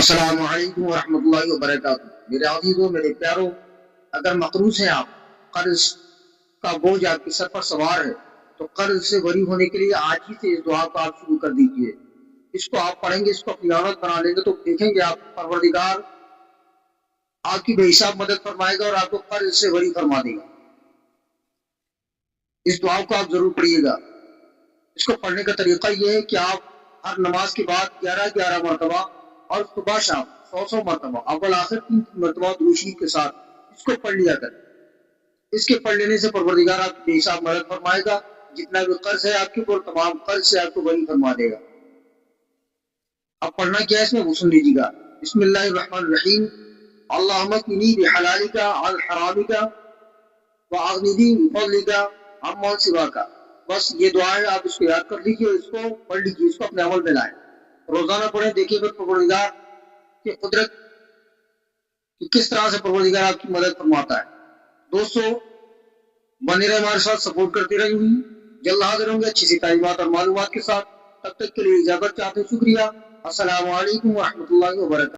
السلام علیکم ورحمۃ اللہ وبرکاتہ۔ میرے عزیزوں، میرے پیاروں، اگر مقروض ہیں آپ، قرض کا بوجھ آپ کے سر پر سوار ہے، تو قرض سے بری ہونے کے لیے آج ہی سے اس دعا کو آپ شروع کر دیجئے۔ اس کو آپ پڑھیں گے، اس کو اپنی عادت بنا لیں گے، تو دیکھیں گے آپ پروردگار آپ کی بے حساب مدد فرمائے گا اور آپ کو قرض سے بری فرما دے گا۔ اس دعا کو آپ ضرور پڑھیے گا۔ اس کو پڑھنے کا طریقہ یہ ہے کہ آپ ہر نماز کے بعد 11 مرتبہ اور صبح شام 100 مرتبہ اول آخر 3 مرتبہ درود شریف کے ساتھ اس کو پڑھ لیا کر۔ اس کے پڑھ لینے سے پروردگار آپ کی بے حساب مدد فرمائے گا، جتنا بھی قرض ہے آپ کے اوپر تمام قرض سے آپ کو بری فرما دے گا۔ اب پڑھنا کیا ہے اس میں وہ سن لیجیے گا۔ بسم اللہ الرحمن الرحیم، اللہم اکفنی بحلالک عن حرامک واغننی بفضلک عمن سواک۔ بس یہ دعا ہے، آپ اس کو یاد کر لیجیے، اس کو پڑھ لیجیے، اس کو اپنے عمل میں لائیں، روزانہ پڑھیں، دیکھیے پھر پروردگار کی قدرت کہ کس طرح سے پروردگار آپ کی مدد فرماتا ہے۔ دوستو، بنے رہے ہمارے ساتھ، سپورٹ کرتے رہیں۔ جلد حاضر ہوں گے اچھی سی تعلیمات اور معلومات کے ساتھ۔ تب تک کے لیے اجازت چاہتے ہیں، شکریہ۔ السلام علیکم ورحمۃ اللہ وبرکاتہ۔